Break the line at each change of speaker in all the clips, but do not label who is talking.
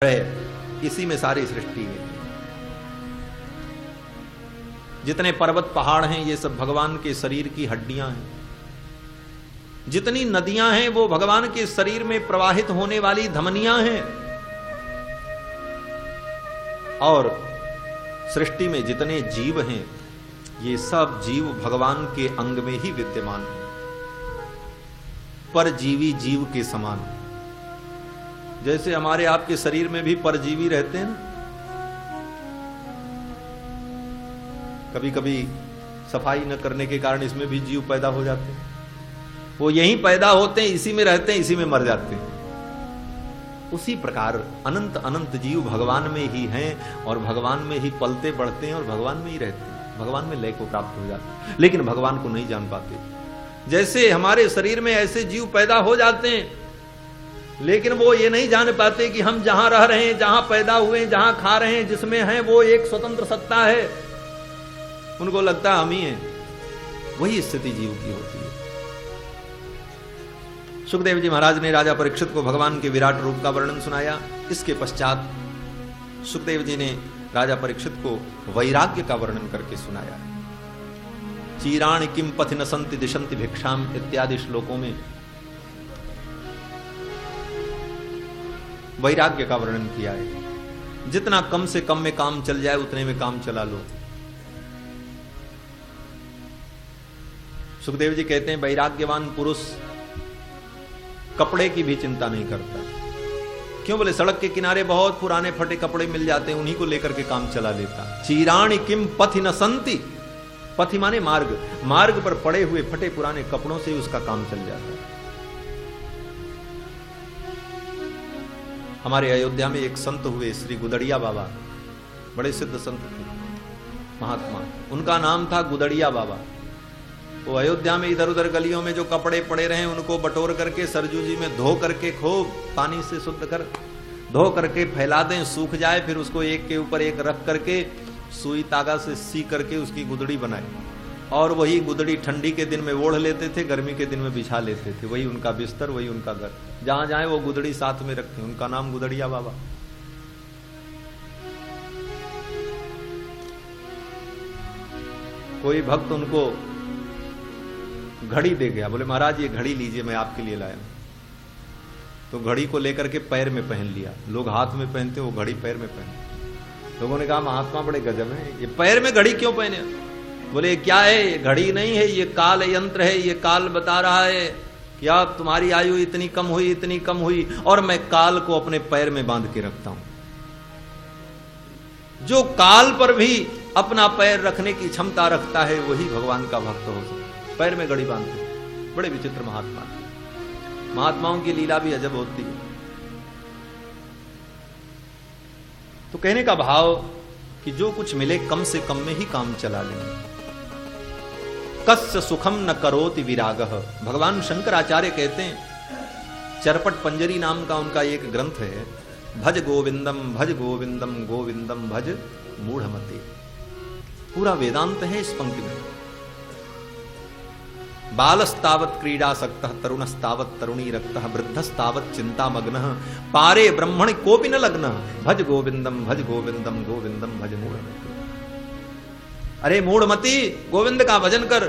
है, इसी में सारी सृष्टि है। जितने पर्वत पहाड़ हैं ये सब भगवान के शरीर की हड्डियां हैं। जितनी नदियां हैं वो भगवान के शरीर में प्रवाहित होने वाली धमनियां हैं। और सृष्टि में जितने जीव हैं ये सब जीव भगवान के अंग में ही विद्यमान हैं, परजीवी जीव के समान। जैसे हमारे आपके शरीर में भी परजीवी रहते हैं ना, कभी कभी सफाई न करने के कारण इसमें भी जीव पैदा हो जाते हैं। वो यहीं पैदा होते हैं, इसी में रहते हैं, इसी में मर जाते हैं। उसी प्रकार अनंत अनंत जीव भगवान में ही हैं और भगवान में ही पलते बढ़ते हैं और भगवान में ही रहते हैं, भगवान में लय को प्राप्त हो जाते हैं, लेकिन भगवान को नहीं जान पाते। जैसे हमारे शरीर में ऐसे जीव पैदा हो जाते हैं लेकिन वो ये नहीं जान पाते कि हम जहां रह रहे हैं, जहां पैदा हुए, जहां खा रहे हैं, जिसमें हैं वो एक स्वतंत्र सत्ता है। उनको लगता है हम ही हैं। वही स्थिति जीव की होती है। सुखदेव जी महाराज ने राजा परीक्षित को भगवान के विराट रूप का वर्णन सुनाया। इसके पश्चात सुखदेव जी ने राजा परीक्षित को वैराग्य का वर्णन करके सुनाया। चीराणि किम पथि न संति दिशंति भिक्षाम इत्यादि श्लोकों में वैराग्य का वर्णन किया है। जितना कम से कम में काम चल जाए उतने में काम चला लो। सुखदेव जी कहते हैं वैराग्यवान पुरुष कपड़े की भी चिंता नहीं करता। क्यों बोले? सड़क के किनारे बहुत पुराने फटे कपड़े मिल जाते हैं, उन्हीं को लेकर के काम चला लेता। चीराणि किम पथि न संति, पथि माने मार्ग, मार्ग पर पड़े हुए फटे पुराने कपड़ों से उसका काम चल जाता है। हमारे अयोध्या में एक संत हुए श्री गुदड़िया बाबा, बड़े सिद्ध संत थे, महात्मा। उनका नाम था गुदड़िया बाबा। वो अयोध्या में इधर उधर गलियों में जो कपड़े पड़े रहे उनको बटोर करके सरजू जी में धो करके खूब पानी से शुद्ध कर धो करके फैला दें, सूख जाए, फिर उसको एक के ऊपर एक रख करके सुई तागा से सी करके उसकी गुदड़ी बनाए और वही गुदड़ी ठंडी के दिन में ओढ़ लेते थे, गर्मी के दिन में बिछा लेते थे। वही उनका बिस्तर, वही उनका घर, जहां जाए वो गुदड़ी साथ में रखते। उनका नाम गुदड़िया बाबा। कोई भक्त उनको घड़ी दे गया, बोले महाराज ये घड़ी लीजिए, मैं आपके लिए लाया। तो घड़ी को लेकर के पैर में पहन लिया। लोग हाथ में पहनते, वो घड़ी पैर में पहने। लोगों ने कहा महात्मा बड़े गजब है, ये पैर में घड़ी क्यों पहने? बोले क्या है, ये घड़ी नहीं है, ये काल यंत्र है। ये काल बता रहा है कि आप तुम्हारी आयु इतनी कम हुई, इतनी कम हुई, और मैं काल को अपने पैर में बांध के रखता हूं। जो काल पर भी अपना पैर रखने की क्षमता रखता है वही भगवान का भक्त हो सकता है। पैर में घड़ी बांधते। बड़े विचित्र महात्मा। महात्माओं की लीला भी अजब होती है। तो कहने का भाव कि जो कुछ मिले कम से कम में ही काम चला लें। कस्य सुखम न करोति विरागः। भगवान शंकराचार्य कहते हैं, चरपट पंजरी नाम का उनका एक ग्रंथ है, भज गोविंदम भज गोविंदम गोविंदम भज मूढ़मते। पूरा वेदांत है इस पंक्ति में। बालस्तावत् क्रीडासक्तः तरुणस्तावत् तरुणी रक्तः वृद्धस्तावत् चिंतामग्नः पारे ब्रह्मणि कोपि न लग्नः भज गोविंदम भज गोविंदम गोविंदम भज मूढ़मते। अरे मूढ़मती, गोविंद का भजन कर।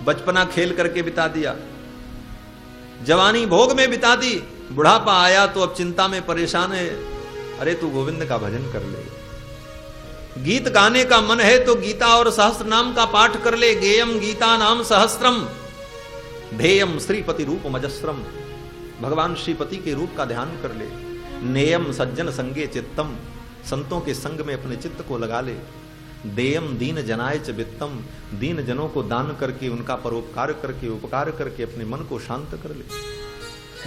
बचपना खेल करके बिता दिया, जवानी भोग में बिता दी, बुढ़ापा आया तो अब चिंता में परेशान है। अरे तू गोविंद का भजन कर ले। गीत गाने का मन है तो गीता और सहस्त्र नाम का पाठ कर ले। गेयम गीता नाम सहस्त्रम ध्येयम श्रीपति रूप मजस्रम। भगवान श्रीपति के रूप का ध्यान कर ले। नेयम सज्जन संगे चित्तम। संतों के संग में अपने चित्त को लगा ले। देयम दीन जनाय च वित्तम। दीन जनों को दान करके, उनका परोपकार करके, उपकार करके अपने मन को शांत कर ले।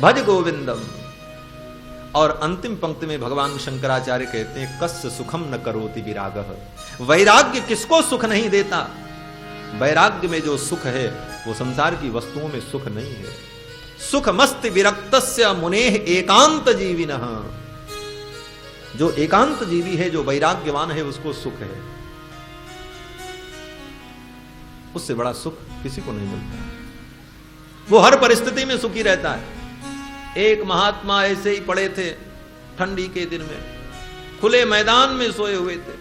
भज गोविंदम। और अंतिम पंक्ति में भगवान शंकराचार्य कहते हैं, कस्य सुखम न करोति विरागः। वैराग्य किसको सुख नहीं देता? वैराग्य में जो सुख है वो संसार की वस्तुओं में सुख नहीं है। सुख मस्त विरक्तस्य मुनेः एकांत जीविनः। जो एकांत जीवी है, जो वैराग्यवान है, उसको सुख है। उससे बड़ा सुख किसी को नहीं मिलता। वो हर परिस्थिति में सुखी रहता है। एक महात्मा ऐसे ही पड़े थे ठंडी के दिन में, खुले मैदान में सोए हुए थे।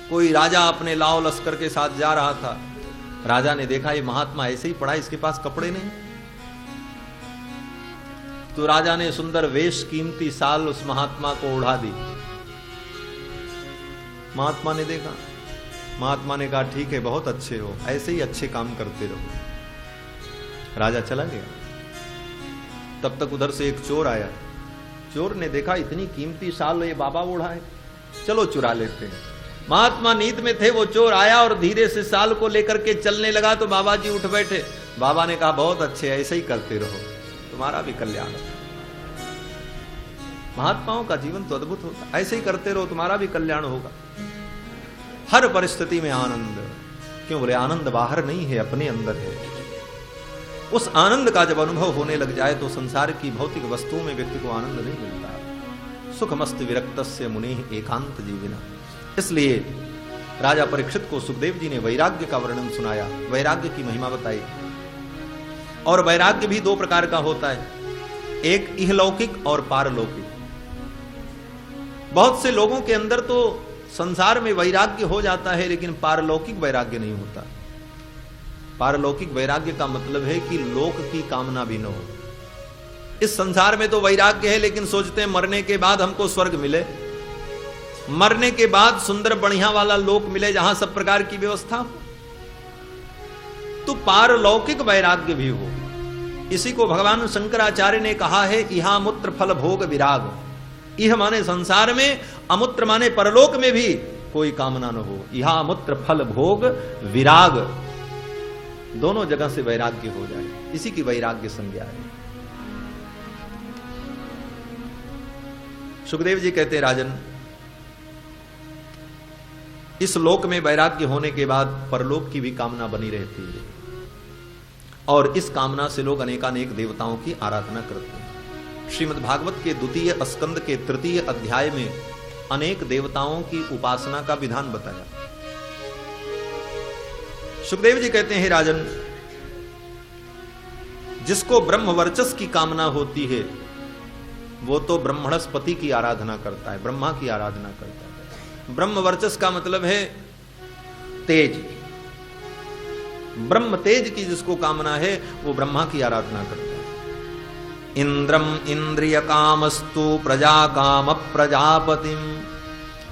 कोई राजा अपने लाव लश्कर के साथ जा रहा था। राजा ने देखा ये महात्मा ऐसे ही पड़ा, इसके पास कपड़े नहीं। तो राजा ने सुंदर वेश कीमती साल उस महात्मा को उड़ा दी। महात्मा ने देखा, महात्मा ने कहा ठीक है, बहुत अच्छे हो, ऐसे ही अच्छे काम करते रहो। राजा चला गया। तब तक उधर से एक चोर आया। चोर ने देखा इतनी कीमती साल ये बाबा ओढ़ा है, चलो चुरा लेते हैं। महात्मा नींद में थे, वो चोर आया और धीरे से साल को लेकर के चलने लगा तो बाबा जी उठ बैठे। बाबा ने कहा बहुत अच्छे, ऐसे ही करते रहो, तुम्हारा भी कल्याण। महात्माओं का जीवन तो अद्भुत होता, ऐसे ही करते रहो, तुम्हारा भी कल्याण होगा। हर परिस्थिति में आनंद। क्यों बोले? आनंद बाहर नहीं है, अपने अंदर है। उस आनंद का जब अनुभव होने लग जाए तो संसार की भौतिक वस्तुओं में व्यक्ति को आनंद नहीं मिलता। सुखमस्त विरक्तस्य मुनेः एकांत जीविना। इसलिए राजा परीक्षित को सुखदेव जी ने वैराग्य का वर्णन सुनाया, वैराग्य की महिमा बताई। और वैराग्य भी दो प्रकार का होता है, एक इहलौकिक और पारलौकिक। बहुत से लोगों के अंदर तो संसार में वैराग्य हो जाता है, लेकिन पारलौकिक वैराग्य नहीं होता। पारलौकिक वैराग्य का मतलब है कि लोक की कामना भी न हो। इस संसार में तो वैराग्य है, लेकिन सोचते हैं मरने के बाद हमको स्वर्ग मिले, मरने के बाद सुंदर बढ़िया वाला लोक मिले जहां सब प्रकार की व्यवस्था हो। तो पारलौकिक वैराग्य भी हो। इसी को भगवान शंकराचार्य ने कहा है इहामुत्र फल भोग विराग। इह माने संसार में, अमुत्र माने परलोक में भी कोई कामना न हो। इहामुत्र फल भोग विराग, दोनों जगह से वैराग्य हो जाए, इसी की वैराग्य संज्ञा है। सुखदेव जी कहते राजन, इस लोक में वैराग्य होने के बाद परलोक की भी कामना बनी रहती है, और इस कामना से लोग अनेकानेक देवताओं की आराधना करते हैं। श्रीमद् भागवत के द्वितीय स्कंद के तृतीय अध्याय में अनेक देवताओं की उपासना का विधान बताया। सुखदेव जी कहते हैं राजन, जिसको ब्रह्म वर्चस की कामना होती है वो तो ब्रह्मणस्पति की आराधना करता है, ब्रह्मा की आराधना करता है। ब्रह्म वर्चस का मतलब है तेज। ब्रह्म तेज की जिसको कामना है वो ब्रह्मा की आराधना करता है। इंद्रम इंद्रिय कामस्तु प्रजा काम प्रजापतिम।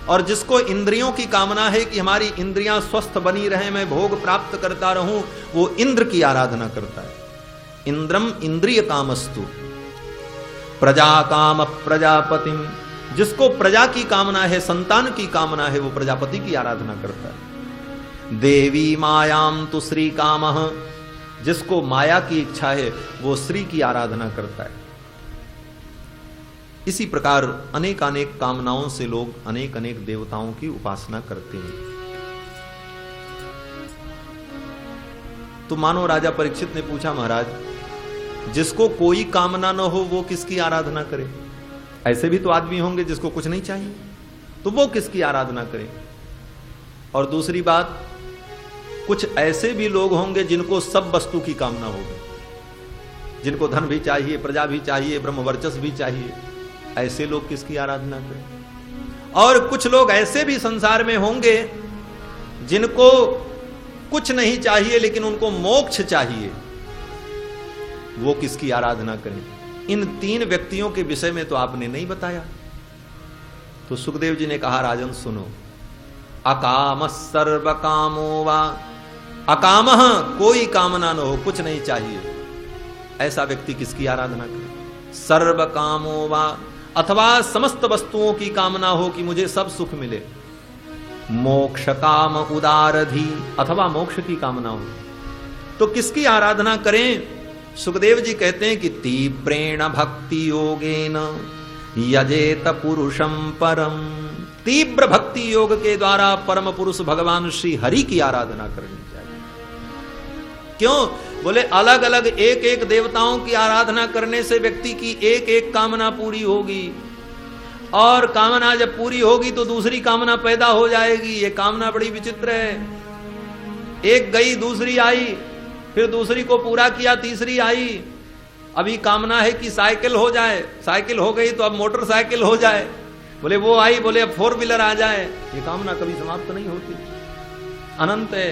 और जिसको इंद्रियों की कामना है कि हमारी इंद्रियां स्वस्थ बनी रहे, मैं भोग प्राप्त करता रहूं, वो इंद्र की आराधना करता है। इंद्रम इंद्रिय कामस्तु प्रजा काम प्रजापतिम। जिसको प्रजा की कामना है, संतान की कामना है, वो प्रजापति की आराधना करता है। देवी मायाम तु श्री कामः। जिसको माया की इच्छा है वो श्री की आराधना करता है। इसी प्रकार अनेक अनेक कामनाओं से लोग अनेक अनेक देवताओं की उपासना करते हैं। तो मानो राजा परीक्षित ने पूछा, महाराज जिसको कोई कामना न हो वो किसकी आराधना करे? ऐसे भी तो आदमी होंगे जिसको कुछ नहीं चाहिए, तो वो किसकी आराधना करे? और दूसरी बात, कुछ ऐसे भी लोग होंगे जिनको सब वस्तु की कामना होगी, जिनको धन भी चाहिए, प्रजा भी चाहिए, ब्रह्म वर्चस भी चाहिए। ऐसे लोग किसकी आराधना करें? और कुछ लोग ऐसे भी संसार में होंगे जिनको कुछ नहीं चाहिए लेकिन उनको मोक्ष चाहिए, वो किसकी आराधना करें? इन तीन व्यक्तियों के विषय में तो आपने नहीं बताया। तो सुखदेव जी ने कहा, राजन सुनो, अकाम सर्व कामो वा। अकाम, कोई कामना न हो, कुछ नहीं चाहिए, ऐसा व्यक्ति किसकी आराधना करे? सर्व कामो वा, अथवा समस्त वस्तुओं की कामना हो कि मुझे सब सुख मिले। मोक्ष काम उदारधी, अथवा मोक्ष की कामना हो, तो किसकी आराधना करें? सुखदेव जी कहते हैं कि तीव्रेण भक्ति योगेन यजेत पुरुषम परम। तीव्र भक्ति योग के द्वारा परम पुरुष भगवान श्री हरि की आराधना करनी चाहिए। क्यों? बोले अलग अलग एक एक देवताओं की आराधना करने से व्यक्ति की एक एक कामना पूरी होगी, और कामना जब पूरी होगी तो दूसरी कामना पैदा हो जाएगी। ये कामना बड़ी विचित्र है। एक गई, दूसरी आई, फिर दूसरी को पूरा किया, तीसरी आई, अभी कामना है कि साइकिल हो जाए, साइकिल हो गई तो अब मोटरसाइकिल हो जाए, बोले वो आई, बोले अब 4 व्हीलर आ जाए। ये कामना कभी समाप्त नहीं होती, अनंत है।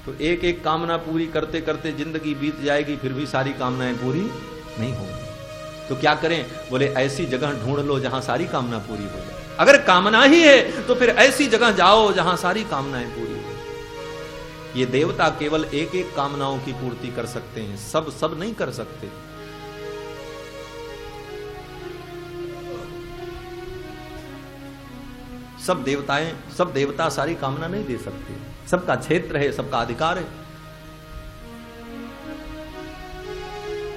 तो एक एक कामना पूरी करते करते जिंदगी बीत जाएगी, फिर भी सारी कामनाएं पूरी नहीं होंगी। तो क्या करें? बोले ऐसी जगह ढूंढ लो जहां सारी कामना पूरी हो जाए। अगर कामना ही है तो फिर ऐसी जगह जाओ जहां सारी कामनाएं पूरी हो। ये देवता केवल एक एक कामनाओं की पूर्ति कर सकते हैं, सब नहीं कर सकते। सब देवता सारी कामना नहीं दे सकते। सबका क्षेत्र है, सबका अधिकार है,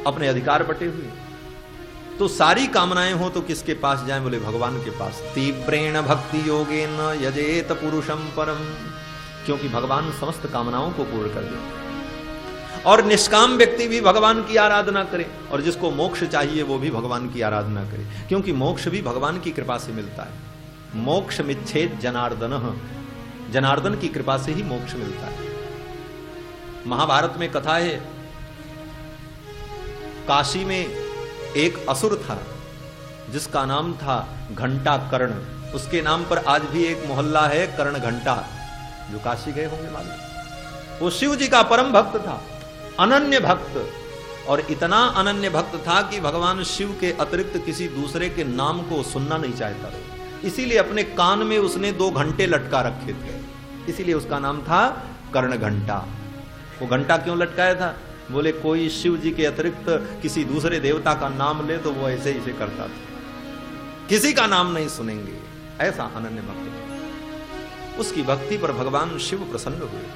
अपने अधिकार बटे हुए। तो सारी कामनाएं हो तो किसके पास जाएं? बोले भगवान के पास। तीव्रेण भक्ति योगेन यजेत पुरुषम परम, क्योंकि भगवान समस्त कामनाओं को पूर्ण कर देते। और निष्काम व्यक्ति भी भगवान की आराधना करे, और जिसको मोक्ष चाहिए वो भी भगवान की आराधना करे, क्योंकि मोक्ष भी भगवान की कृपा से मिलता है। मोक्ष मिच्छेद जनार्दन, जनार्दन की कृपा से ही मोक्ष मिलता है। महाभारत में कथा है, काशी में एक असुर था जिसका नाम था घंटा कर्ण। उसके नाम पर आज भी एक मोहल्ला है कर्ण घंटा, जो काशी गए होंगे मालूम। वो शिव जी का परम भक्त था, अनन्य भक्त, और इतना अनन्य भक्त था कि भगवान शिव के अतिरिक्त किसी दूसरे के नाम को सुनना नहीं चाहता था। इसीलिए अपने कान में उसने 2 घंटे लटका रखे थे, इसीलिए उसका नाम था कर्ण घंटा। वो घंटा क्यों लटकाया था? बोले कोई शिव जी के अतिरिक्त किसी दूसरे देवता का नाम ले तो वो ऐसे ही करता था, किसी का नाम नहीं सुनेंगे, ऐसा अनन्य भक्त था। उसकी भक्ति पर भगवान शिव प्रसन्न हुए।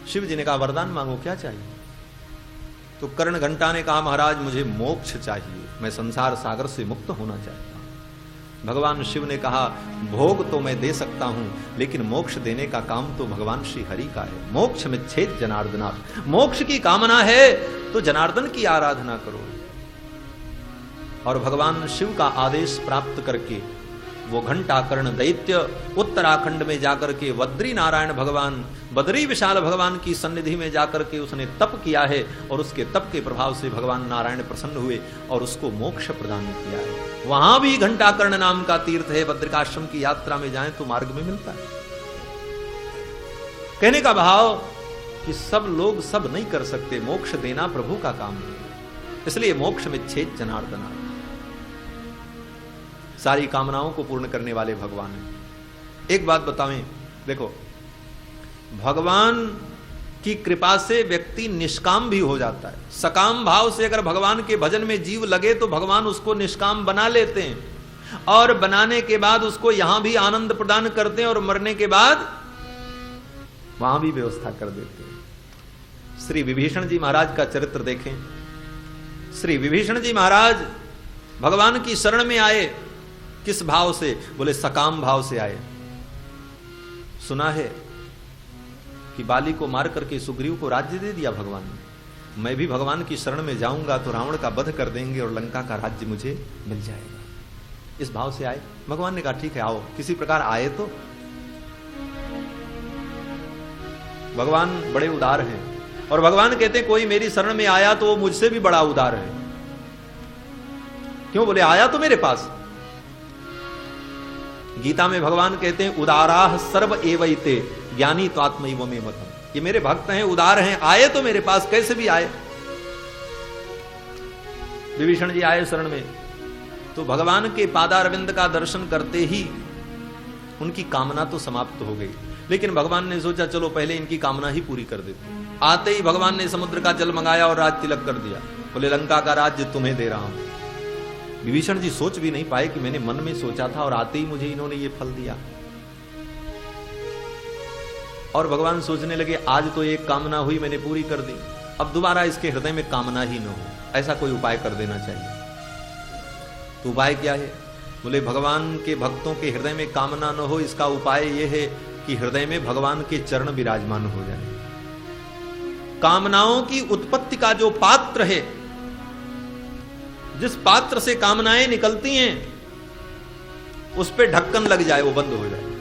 शिव जी ने कहा वरदान मांगो, क्या चाहिए? तो कर्ण घंटा ने कहा महाराज मुझे मोक्ष चाहिए, मैं संसार सागर से मुक्त होना चाहता हूं। भगवान शिव ने कहा भोग तो मैं दे सकता हूं, लेकिन मोक्ष देने का काम तो भगवान श्री हरि का है। मोक्ष में छेद जनार्दनाथ, मोक्ष की कामना है तो जनार्दन की आराधना करो। और भगवान शिव का आदेश प्राप्त करके वो घंटा कर्ण दैत्य उत्तराखंड में जाकर के बद्री नारायण भगवान, बद्री विशाल भगवान की सन्निधि में जाकर के उसने तप किया है, और उसके तप के प्रभाव से भगवान नारायण प्रसन्न हुए और उसको मोक्ष प्रदान किया है। वहां भी घंटा कर्ण नाम का तीर्थ है, बद्रिकाश्रम की यात्रा में जाएं तो मार्ग में मिलता है। कहने का भाव कि सब लोग सब नहीं कर सकते, मोक्ष देना प्रभु का काम है, इसलिए मोक्ष में छेद जनार्दना, सारी कामनाओं को पूर्ण करने वाले भगवान हैं। एक बात बतावें, देखो भगवान की कृपा से व्यक्ति निष्काम भी हो जाता है। सकाम भाव से अगर भगवान के भजन में जीव लगे तो भगवान उसको निष्काम बना लेते हैं, और बनाने के बाद उसको यहां भी आनंद प्रदान करते हैं, और मरने के बाद वहां भी व्यवस्था कर देते हैं। श्री विभीषण जी महाराज का चरित्र देखें। श्री विभीषण जी महाराज भगवान की शरण में आए, किस भाव से? बोले सकाम भाव से आए। सुना है कि बाली को मार करके सुग्रीव को राज्य दे दिया भगवान ने। मैं भी भगवान की शरण में जाऊंगा तो रावण का वध कर देंगे और लंका का राज्य मुझे मिल जाएगा, इस भाव से आए। भगवान ने कहा ठीक है आओ। किसी प्रकार आए तो भगवान बड़े उदार हैं, और भगवान कहते हैं कोई मेरी शरण में आया तो वो मुझसे भी बड़ा उदार है। क्यों? बोले आया तो मेरे पास। गीता में भगवान कहते हैं उदाराह सर्व एवैते ज्ञानी तो आत्मैव मे मतम्। ये मेरे भक्त हैं, उदार हैं, आए तो मेरे पास, कैसे भी आए। विभीषण जी आए शरण में, तो भगवान के पादारविंद का दर्शन करते ही उनकी कामना तो समाप्त हो गई, लेकिन भगवान ने सोचा चलो पहले इनकी कामना ही पूरी कर देते। आते ही भगवान ने समुद्र का जल मंगाया और राज तिलक कर दिया। बोले लंका का राज्य तुम्हें दे रहा हूं। विभीषण जी सोच भी नहीं पाए कि मैंने मन में सोचा था और आते ही मुझे इन्होंने ये फल दिया। और भगवान सोचने लगे आज तो एक कामना हुई मैंने पूरी कर दी, अब दोबारा इसके हृदय में कामना ही न हो, ऐसा कोई उपाय कर देना चाहिए। तो उपाय क्या है? बोले भगवान के भक्तों के हृदय में कामना न हो, इसका उपाय यह है कि हृदय में भगवान के चरण विराजमान हो जाए। कामनाओं की उत्पत्ति का जो पात्र है, जिस पात्र से कामनाएं निकलती हैं, उस पे ढक्कन लग जाए, वो बंद हो जाए।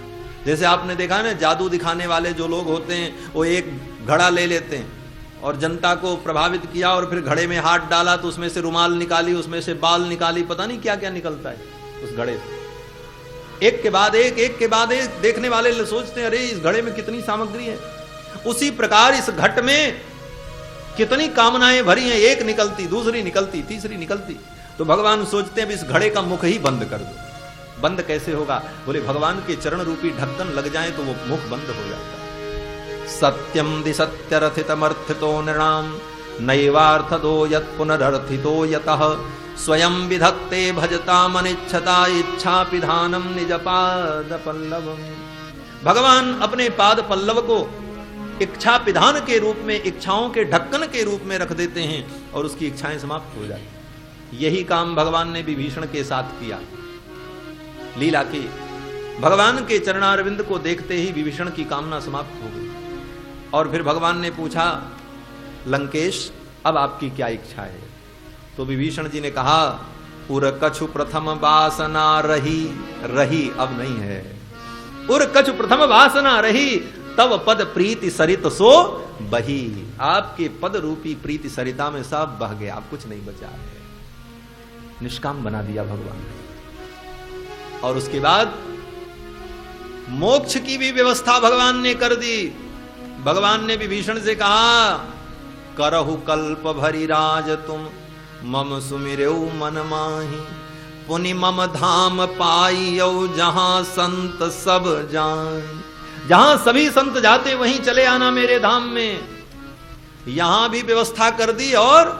जैसे आपने देखा ना जादू दिखाने वाले जो लोग होते हैं, वो एक घड़ा ले लेते हैं और जनता को प्रभावित किया, और फिर घड़े में हाथ डाला तो उसमें से रुमाल निकाली, उसमें से बाल निकाली, पता नहीं क्या क्या निकलता है उस घड़े से। एक के बाद एक देखने वाले सोचते हैं अरे इस घड़े में कितनी सामग्री है। उसी प्रकार इस घट में कितनी कामनाएं भरी हैं, एक निकलती, दूसरी निकलती, तीसरी निकलती। तो भगवान सोचते हैं इस घड़े का मुख ही बंद कर दो। बंद कैसे होगा? बोले भगवान के चरण रूपी ढक्कन लग जाए तो वो मुख बंद हो जाता है। सत्यम दि सत्यरथितमर्थितो नृणाम नैवार्थदो यत् पुनरर्थितो यतः स्वयं विधत्ते भजता मनिच्छता इच्छा पिधानम निज पाद पल्लवम। भगवान अपने पाद पल्लव को इच्छा पिधान के रूप में, इच्छाओं के ढक्कन के रूप में रख देते हैं और उसकी इच्छाएं समाप्त हो जाती। यही काम भगवान ने विभीषण के साथ किया। लीला की भगवान के चरणारविंद को देखते ही विभीषण की कामना समाप्त हो गई। और फिर भगवान ने पूछा लंकेश अब आपकी क्या इच्छा है? तो विभीषण जी ने कहा उर कछु प्रथम वासना रही अब नहीं है। उर कछु प्रथम वासना रही तब पद प्रीति सरित सो बही। आपके पद रूपी प्रीति सरिता में सब बह गया, अब कुछ नहीं बचा है। निष्काम बना दिया भगवान ने। और उसके बाद मोक्ष की भी व्यवस्था भगवान ने कर दी। भगवान ने विभीषण से कहा करहु कल्प भरी राज तुम मम सुमिरेउ मन माही पुनि मम धाम पाइयो जहां संत सब जान। जहां सभी संत जाते वहीं चले आना मेरे धाम में। यहां भी व्यवस्था कर दी और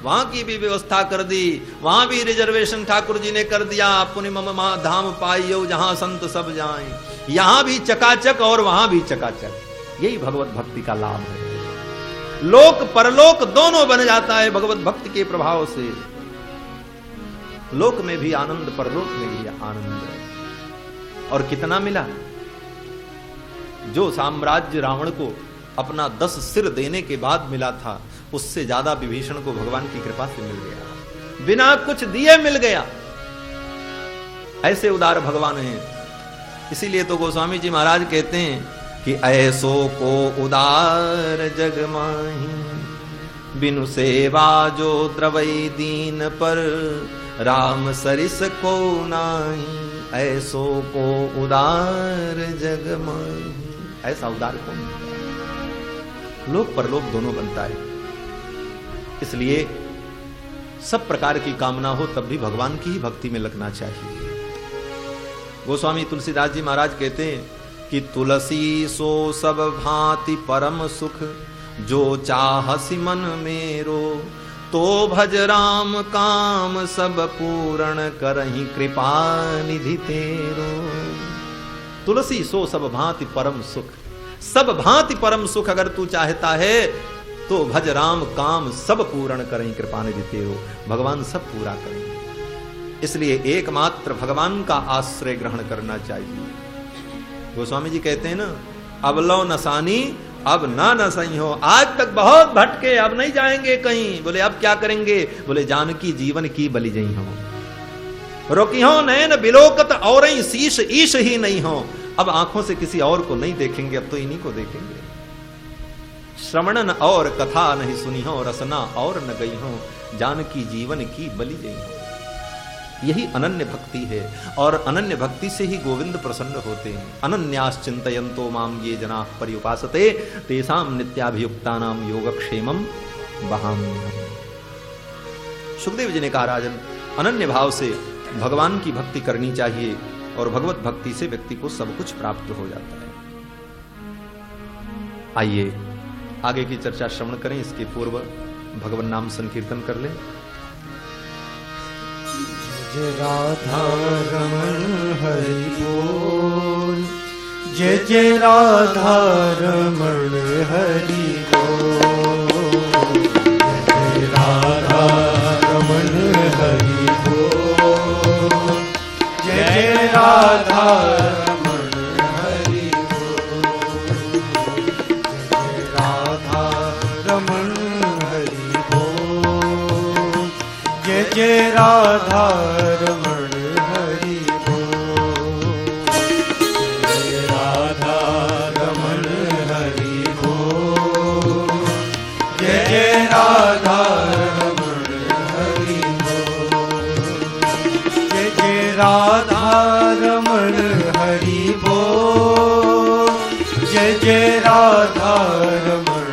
वहां की भी व्यवस्था कर दी। वहां भी रिजर्वेशन ठाकुर जी ने कर दिया। पुनि मम धाम पाइयो जहां संत सब जाएं। यहां भी चकाचक और वहां भी चकाचक। यही भगवत भक्ति का लाभ है। लोक परलोक दोनों बन जाता है भगवत भक्ति के प्रभाव से। लोक में भी आनंद, परलोक में भी आनंद है। और कितना मिला? जो साम्राज्य रावण को अपना 10 सिर देने के बाद मिला था उससे ज्यादा विभीषण को भगवान की कृपा से मिल गया। बिना कुछ दिए मिल गया। ऐसे उदार भगवान हैं। इसीलिए तो गोस्वामी जी महाराज कहते हैं कि ऐसो को उदार जग माही बिनु सेवा जो द्रवई दीन पर राम सरिस को नाही। ऐसो को उदार जग माही। ऐसा उदार कौन? लोक परलोक दोनों बनता है। इसलिए सब प्रकार की कामना हो तब भी भगवान की ही भक्ति में लगना चाहिए। गोस्वामी तुलसीदास जी महाराज कहते हैं कि तुलसी सो सब भांति परम सुख जो चाहसी मन मेरो तो भज राम काम सब पूर्ण करहि कृपा निधि तेरो। तुलसी सो सब भांति परम सुख। सब भांति परम सुख अगर तू चाहता है तो भज राम काम सब पूर्ण करहि कृपा निधि तेरो। भगवान सब पूरा करेंगे। इसलिए एकमात्र भगवान का आश्रय ग्रहण करना चाहिए। गोस्वामी जी कहते हैं ना अबलो नसानी अब ना नसई हो। आज तक बहुत भटके, अब नहीं जाएंगे कहीं। बोले अब क्या करेंगे? बोले जानकी जीवन की बलि जई हो। रोकी हो नैन बिलोकत और शीश ईश ही नहीं हो। अब आंखों से किसी और को नहीं देखेंगे, अब तो इन्हीं को देखेंगे। श्रवणन और कथा नहीं सुनी हो, रसना और न गई हो, जानकी जीवन की बलि जई हो। यही अनन्य भक्ति है। और अनन्य भक्ति से ही गोविंद प्रसन्न होते हैं। अनन्याश्चिन्तयन्तो माम ये जनाः पर्युपासते तेषां नित्याभियुक्तानां योगक्षेमं वहाम्यहम्। सुखदेव जी ने कहा राजन अनन्य भाव से भगवान की भक्ति करनी चाहिए और भगवत भक्ति से व्यक्ति को सब कुछ प्राप्त हो जाता है। आइए आगे की चर्चा श्रवण करें। इसके पूर्व भगवान नाम संकीर्तन कर लें।
जय राधा रमण हरि बोल। जय जय राधा रमण हरि बोल। जय राधा रमण हरि बोल। जय जय राधा रमण हरि बोल। जय राधा रमण हरि बोल। जय जय राधा रमण हरि बोल। जय राधा रमण हरि बोल। जय राधा रमण हरि बोल, जय जय राधा रमण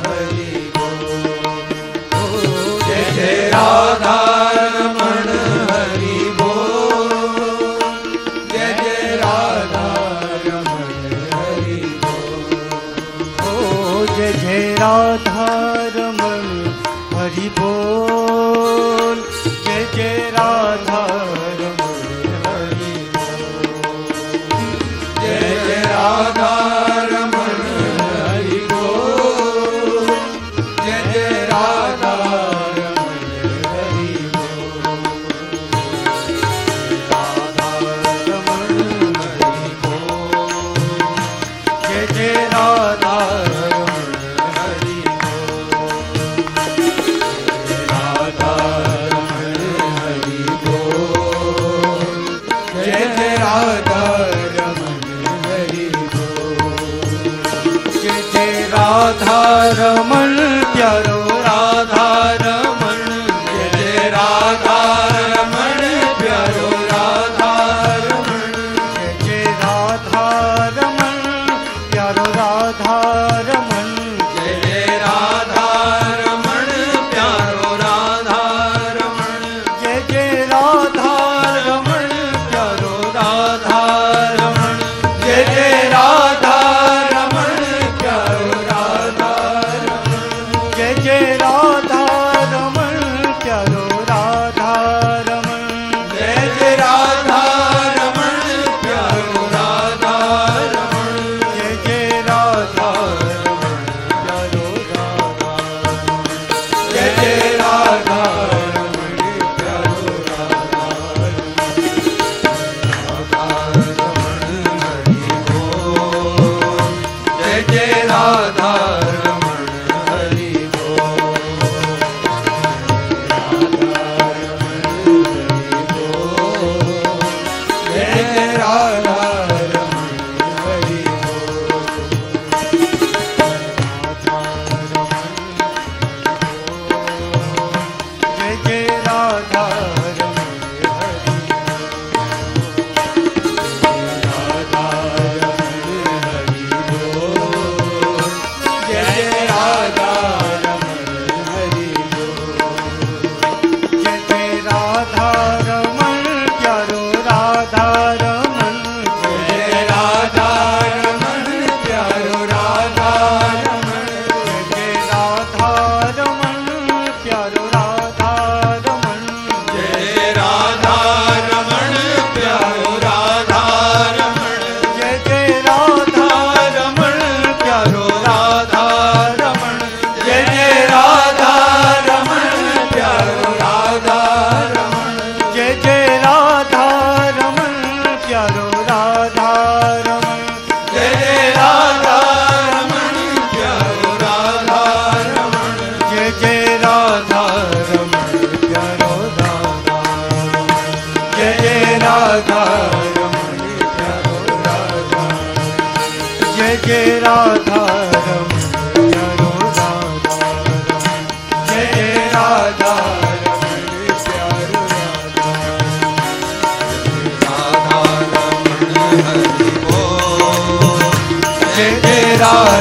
हरि बोल, जय जय राधा रमण हरि बोल, जय जय राधा रमण हरि बोल, जय जय राधा रमण हरि बोल, जय जय राधा रमण हरि बोल, जय जय राधा रमण हरि बोल, जय जय राधा रमण हरि बोल, राधा रमण हरि बोल, जय जय राधा रमण हरि राधा रमण प्यारो राधा रमण, जय जय राधा रमण प्यारो राधा रमण, जय जय राधा रमण प्यारो राधा रमण, जय जय राधा रमण प्यारो राधा रमण, जय जय राधा रमण प्यारो राधा रमण, जय जय राधा रमण प्यारो राधा रमण, जय जय राधा रमण प्यारो राधा रमण, जय जय राधा रमण प्यारो राधा रमण, जय जय राधा रमण प्यारो राधा, जय जय राधा रमण प्यारो राधा, राधा रमण हरि बोल, जय जय राधा रमण हरि बोल, जय जय राधा रमण हरि बोल, जय जय राधा रमण हरि बोल, जय जय राधा रमण हरि बोल, जय जय राधा रमण प्यारो राधा रमण, जय जय राधा रमण प्यारो राधा रमण, जय जय राधा रमण प्यारो राधा रमण, जय जय राधा रमण प्यारो राधा रमण, जय जय राधा रमण प्यारो राधा रमण, जय जय राधा रमण प्यारो राधा रमण, जय जय राधा रमण प्यारो राधा रमण, जय जय राधा रमण प्यारो राधा रमण, जय जय राधा रमण प्यारो राधा, जय जय राधा रमण प्यारो राधा, जय जय राधा रमण प्यारो राधा, जय जय राधा रमण प्यारो राधा,
राधा रमण हरि बोल,
जय जय राधा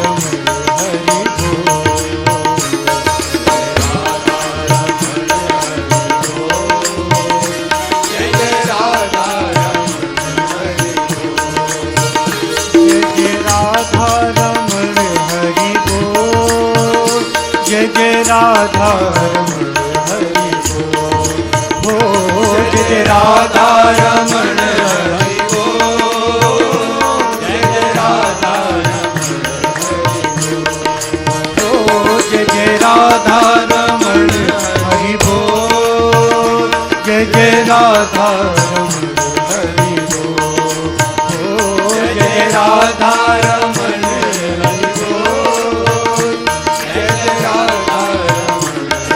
रमण हरि बोल, जय जय राधा रमण हरि बोल, जय जय राधा रमण हरि बोल, जय जय राधा रमण हरि बोल, जय जय राधा रमण हरि बोल, जय जय राधा जय जय राधा रमण हरि बोल, जय जय राधा रमण हरि बोल, जय जय राधा रमण हरि बोल, जय जय राधा रमण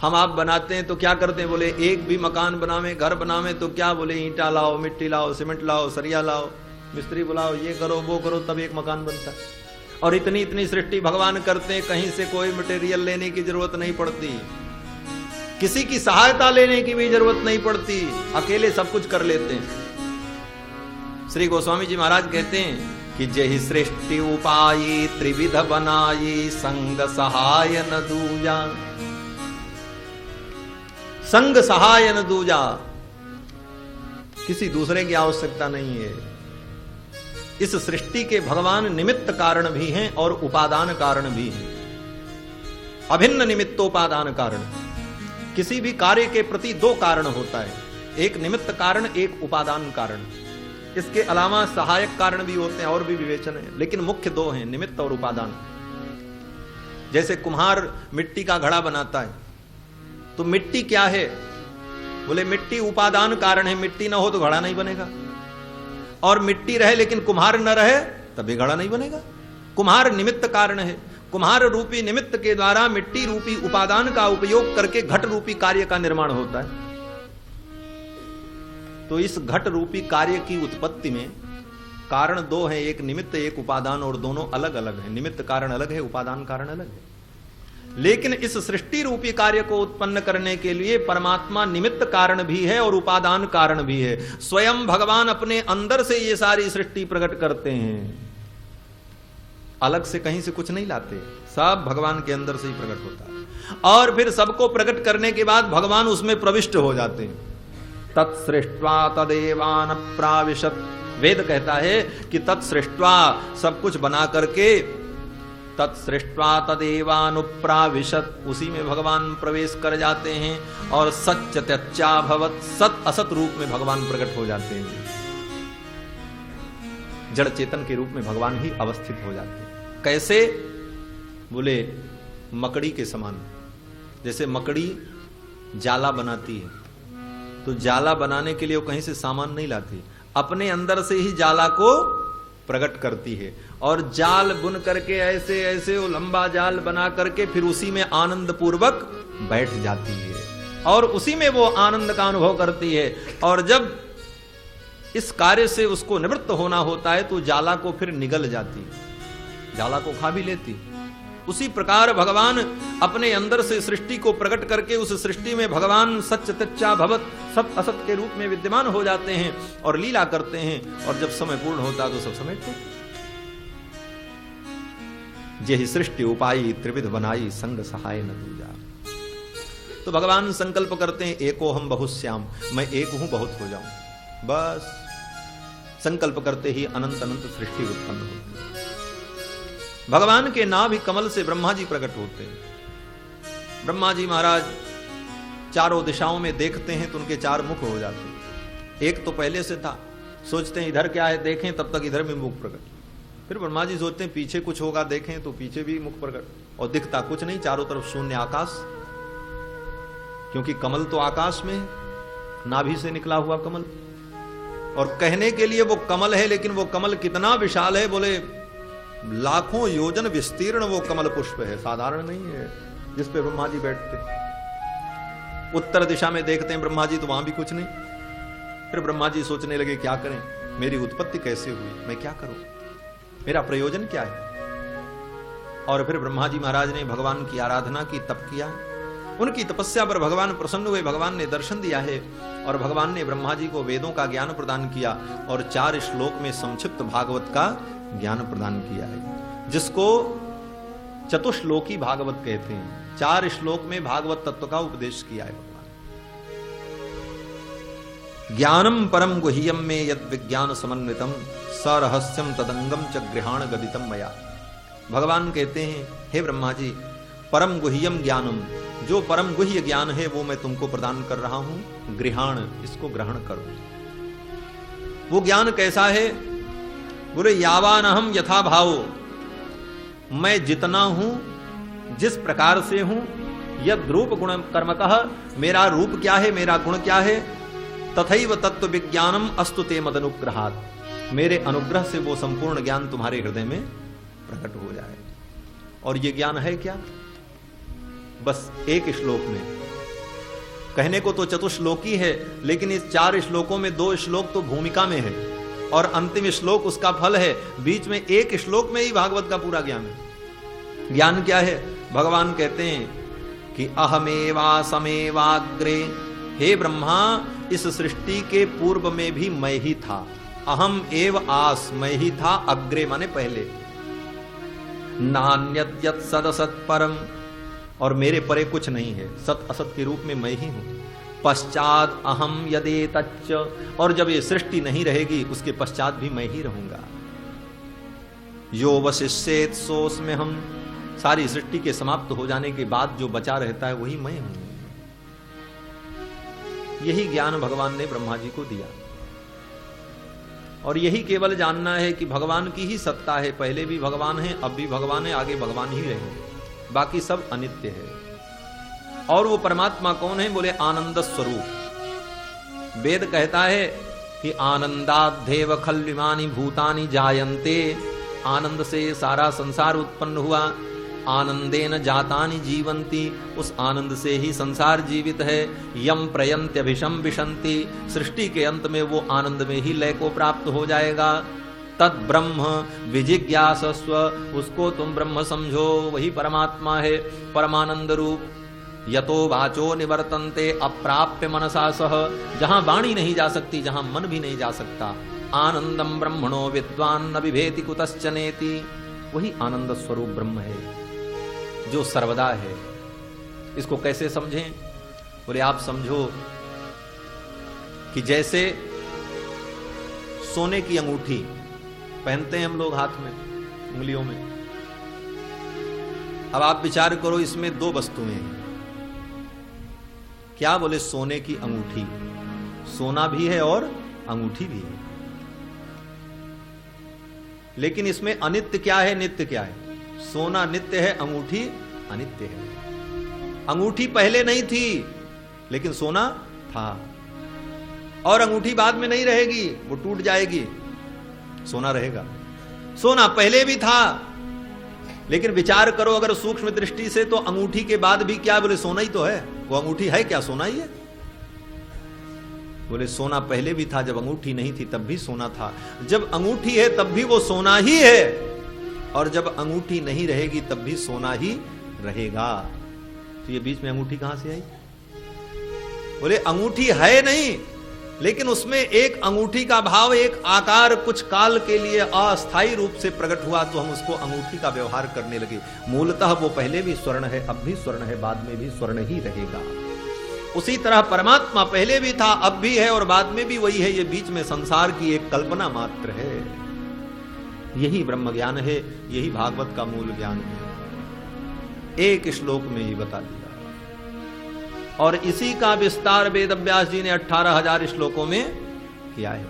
हम आप बनाते हैं तो क्या करते हैं, बोले एक भी मकान बनावे, घर बनावे तो क्या, बोले ईंटा लाओ, मिट्टी लाओ, सीमेंट लाओ, सरिया लाओ, मिस्त्री बुलाओ, ये करो वो करो, तब एक मकान बनता है। और इतनी इतनी सृष्टि भगवान करते हैं, कहीं से कोई मटेरियल लेने की जरूरत नहीं पड़ती, किसी की सहायता लेने की भी जरूरत नहीं पड़ती, अकेले सब कुछ कर लेते हैं। श्री गोस्वामी जी महाराज कहते हैं कि जहि सृष्टि उपायी त्रिविध बनाई, संग सहाय न दूजा, संग सहाय न दूजा, किसी दूसरे की आवश्यकता नहीं है। इस सृष्टि के भगवान निमित्त कारण भी हैं और उपादान कारण भी हैं, अभिन्न निमित्तोपादान कारण। किसी भी कार्य के प्रति दो कारण होता है, एक निमित्त कारण, एक उपादान कारण। इसके अलावा सहायक कारण भी होते हैं और भी विवेचन है, लेकिन मुख्य दो हैं, निमित्त और उपादान। जैसे कुम्हार मिट्टी का घड़ा बनाता है, तो मिट्टी क्या है, बोले मिट्टी उपादान कारण है, मिट्टी ना हो तो घड़ा नहीं बनेगा। और मिट्टी रहे लेकिन कुम्हार न रहे तभी घड़ा नहीं बनेगा। कुम्हार निमित्त कारण है, कुम्हार रूपी निमित्त के द्वारा मिट्टी रूपी उपादान का उपयोग करके घट रूपी कार्य का निर्माण होता है। तो इस घट रूपी कार्य की उत्पत्ति में कारण दो हैं, एक निमित्त एक उपादान, और दोनों अलग अलग हैं। निमित्त कारण अलग है, उपादान कारण अलग है। लेकिन इस सृष्टि रूपी कार्य को उत्पन्न करने के लिए परमात्मा निमित्त कारण भी है और उपादान कारण भी है। स्वयं भगवान अपने अंदर से ये सारी सृष्टि प्रकट करते हैं, अलग से कहीं से कुछ नहीं लाते, सब भगवान के अंदर से ही प्रकट होता है। और फिर सबको प्रकट करने के बाद भगवान उसमें प्रविष्ट हो जाते हैं। तत्सृष्ट्वा तदेवान प्राविशत, वेद कहता है कि तत्सृष्ट्वा, सब कुछ बना करके, तत्सृष्ट्वा तदेवानुप्राविशत, उसी में भगवान प्रवेश कर जाते हैं। और सच्च त्यच्चा भवत, सत असत रूप में भगवान प्रकट हो जाते हैं, जड़ चेतन के रूप में भगवान ही अवस्थित हो जाते हैं। कैसे, बोले मकड़ी के समान। जैसे मकड़ी जाला बनाती है, तो जाला बनाने के लिए वो कहीं से सामान नहीं लाती, अपने अंदर से ही जाला को प्रकट करती है। और जाल बुन करके ऐसे ऐसे वो लंबा जाल बना करके फिर उसी में आनंद पूर्वक बैठ जाती है और उसी में वो आनंद का अनुभव करती है। और जब इस कार्य से उसको निवृत्त होना होता है तो जाला को फिर निगल जाती है, जाला को खा भी लेती। उसी प्रकार भगवान अपने अंदर से सृष्टि को प्रकट करके उस सृष्टि में भगवान सच्च तच्चा भवत, सत असत के रूप में विद्यमान हो जाते हैं और लीला करते हैं। और जब समय पूर्ण होता है तो सब समेटते। जेहि सृष्टि उपाई त्रिविध बनाई, संग सहाय न दूजा। तो भगवान संकल्प करते हैं, एको हम बहुश्याम, मैं एक हूं बहुत हो जाऊं। बस संकल्प करते ही अनंत अनंत सृष्टि उत्पन्न होती है। भगवान के नाभि कमल से ब्रह्मा जी प्रकट होते हैं। ब्रह्मा जी महाराज चारों दिशाओं में देखते हैं तो उनके चार मुख हो जाते हैं। एक तो पहले से था, सोचते हैं इधर क्या है देखें, तब तक इधर में मुख प्रकट। फिर ब्रह्मा जी सोचते हैं पीछे कुछ होगा देखें, तो पीछे भी मुख प्रकट, और दिखता कुछ नहीं, चारों तरफ शून्य आकाश, क्योंकि कमल तो आकाश में है, नाभि से निकला हुआ कमल। और कहने के लिए वो कमल है, लेकिन वो कमल कितना विशाल है, बोले लाखों योजन विस्तीर्ण वो कमल पुष्प है, साधारण नहीं है, जिस पे ब्रह्मा जी बैठते। उत्तर दिशा में देखते हैं ब्रह्मा जी तो वहां भी कुछ नहीं। फिर ब्रह्मा जी सोचने लगे क्या करें, मेरी उत्पत्ति कैसे हुई, मैं क्या करूं, मेरा प्रयोजन क्या है। और फिर ब्रह्मा जी महाराज ने भगवान की आराधना की, तप किया। उनकी तपस्या पर भगवान प्रसन्न हुए, भगवान ने दर्शन दिया है और भगवान ने ब्रह्मा जी को वेदों का ज्ञान प्रदान किया और 4 श्लोक में संक्षिप्त भागवत का ज्ञान प्रदान किया है, जिसको चतुश्लोकी भागवत कहते हैं। 4 श्लोक में भागवत तत्व का उपदेश किया है भगवान। ज्ञानम परम गुह्यम में यद विज्ञान समन्वितम सरहस्यम तदंगम च गृहाण गदितम मया। भगवान कहते हैं, हे ब्रह्मा जी, परम गुह्यम ज्ञानम, जो परम गुह्य ज्ञान है वो मैं तुमको प्रदान कर रहा हूं, गृहाण, इसको ग्रहण करो। वो ज्ञान कैसा है, बोले यावान हम यथा भावो, मैं जितना हूं, जिस प्रकार से हूं, यद रूप गुण कर्मतः, मेरा रूप क्या है, मेरा गुण क्या है, तथैव तत्व विज्ञानम अस्तु ते मदनुग्रहात्, मेरे अनुग्रह से वो संपूर्ण ज्ञान तुम्हारे हृदय में प्रकट हो जाए। और ये ज्ञान है क्या, बस एक श्लोक में कहने को तो चतुश्लोकी है, लेकिन इस 4 श्लोकों में 2 श्लोक तो भूमिका में है और अंतिम श्लोक उसका फल है। बीच में 1 श्लोक में ही भागवत का पूरा ज्ञान है। ज्ञान क्या है? भगवान कहते हैं कि अहमेवा समेवाग्रे, हे ब्रह्मा, इस सृष्टि के पूर्व में भी मैं ही था। अहम एव आस, मैं ही था, अग्रे माने पहले। नान्यत यत् सदसत् परम, और मेरे परे कुछ नहीं है, सत असत के रूप में मैं ही हूं। पश्चात अहम यदेतच्च, और जब ये सृष्टि नहीं रहेगी उसके पश्चात भी मैं ही रहूंगा। यो वशिष्येत सोऽस्म्य हम, सारी सृष्टि के समाप्त हो जाने के बाद जो बचा रहता है वही मैं हूं। यही ज्ञान भगवान ने ब्रह्मा जी को दिया और यही केवल जानना है कि भगवान की ही सत्ता है, पहले भी भगवान है, अब भी भगवान है, आगे भगवान ही रहेंगे, बाकी सब अनित्य है। और वो परमात्मा कौन है? बोले आनंद स्वरूप। वेद कहता है कि आनंदाद्धेव खल्विमानि भूतानि जायन्ते, आनंद से सारा संसार उत्पन्न हुआ। आनंदेन जातानि जीवंती, उस आनंद से ही संसार जीवित है। यम प्रयन्त्यभिशम विशन्ति, सृष्टि के अंत में वो आनंद में ही लय को प्राप्त हो जाएगा। तद ब्रह्म विजिज्ञासस्व, उसको तुम ब्रह्म समझो, वही परमात्मा है, परमानंद रूप। यतो वाचो निवर्तन्ते अप्राप्य मनसा सह, जहां वाणी नहीं जा सकती, जहां मन भी नहीं जा सकता। आनंदम ब्रह्मणो विद्वान न बिभेति कुतश्चनेति, वही आनंद स्वरूप ब्रह्म है जो सर्वदा है। इसको कैसे समझें? बोले आप समझो कि जैसे सोने की अंगूठी पहनते हैं हम लोग हाथ में, उंगलियों में। अब आप विचार करो, इसमें 2 वस्तुएं हैं। क्या? बोले सोने की अंगूठी, सोना भी है और अंगूठी भी है। लेकिन इसमें अनित्य क्या है, नित्य क्या है? सोना नित्य है, अंगूठी अनित्य है। अंगूठी पहले नहीं थी लेकिन सोना था, और अंगूठी बाद में नहीं रहेगी, वो टूट जाएगी, सोना रहेगा। सोना पहले भी था, लेकिन विचार करो अगर सूक्ष्म दृष्टि से, तो अंगूठी के बाद भी क्या? बोले सोना ही तो है। वो अंगूठी है क्या? सोना ही है। बोले सोना पहले भी था, जब अंगूठी नहीं थी तब भी सोना था। जब अंगूठी है तब भी वो सोना ही है, और जब अंगूठी नहीं रहेगी तब भी सोना ही रहेगा। तो ये बीच में अंगूठी कहां से आई? बोले अंगूठी है नहीं, लेकिन उसमें एक अंगूठी का भाव, एक आकार कुछ काल के लिए अस्थायी रूप से प्रकट हुआ, तो हम उसको अंगूठी का व्यवहार करने लगे। मूलतः वो पहले भी स्वर्ण है, अब भी स्वर्ण है, बाद में भी स्वर्ण ही रहेगा। उसी तरह परमात्मा पहले भी था, अब भी है और बाद में भी वही है। ये बीच में संसार की एक कल्पना मात्र है। यही ब्रह्म ज्ञान है, यही भागवत का मूल ज्ञान है। एक श्लोक में ही बता दिया, और इसी का विस्तार वेद व्यास जी ने 18,000 श्लोकों में किया है।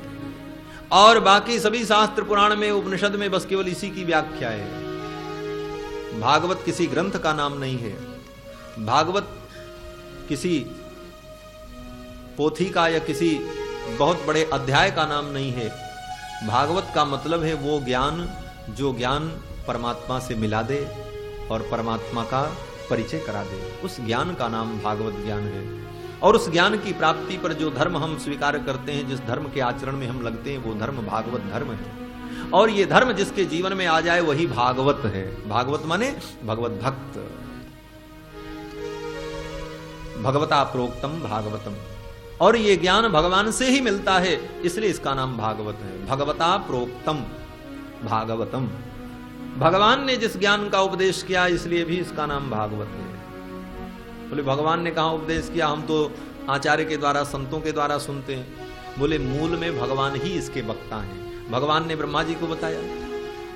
और बाकी सभी शास्त्र पुराण में, उपनिषद में बस केवल इसी की व्याख्या है। भागवत किसी ग्रंथ का नाम नहीं है, भागवत किसी पोथी का या किसी बहुत बड़े अध्याय का नाम नहीं है। भागवत का मतलब है वो ज्ञान जो ज्ञान परमात्मा से मिला दे और परमात्मा का परिचय करा दे, उस ज्ञान का नाम भागवत ज्ञान है। और उस ज्ञान की प्राप्ति पर जो धर्म हम स्वीकार करते हैं, जिस धर्म के आचरण में हम लगते हैं, वो धर्म भागवत धर्म है। और ये धर्म जिसके जीवन में आ जाए वही भागवत है। भागवत माने भगवत भक्त, भगवता प्रोक्तम भागवतम। और ये ज्ञान भगवान से ही मिलता है, इसलिए इसका नाम भागवत है। भगवता प्रोक्तम भागवतम, भगवान ने जिस ज्ञान का उपदेश किया इसलिए भी इसका नाम भागवत है। बोले भगवान ने कहां उपदेश किया? हम तो आचार्य के द्वारा, संतों के द्वारा सुनते हैं। बोले मूल में भगवान ही इसके वक्ता हैं। भगवान ने ब्रह्मा जी को बताया,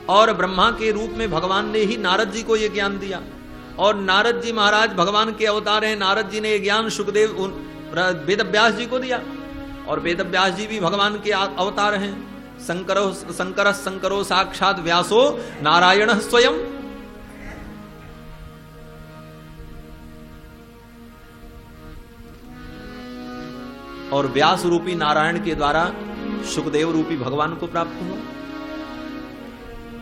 और ब्रह्मा के रूप में भगवान ने ही नारद जी को यह ज्ञान दिया। और नारद जी महाराज भगवान के अवतार हैं। नारद जी ने यह ज्ञान सुखदेव वेद व्यास जी को दिया, और वेद व्यास जी भी भगवान के अवतार हैं। शंकरो साक्षात व्यासो नारायण स्वयं। और व्यास रूपी नारायण के द्वारा सुखदेव रूपी भगवान को प्राप्त हुआ,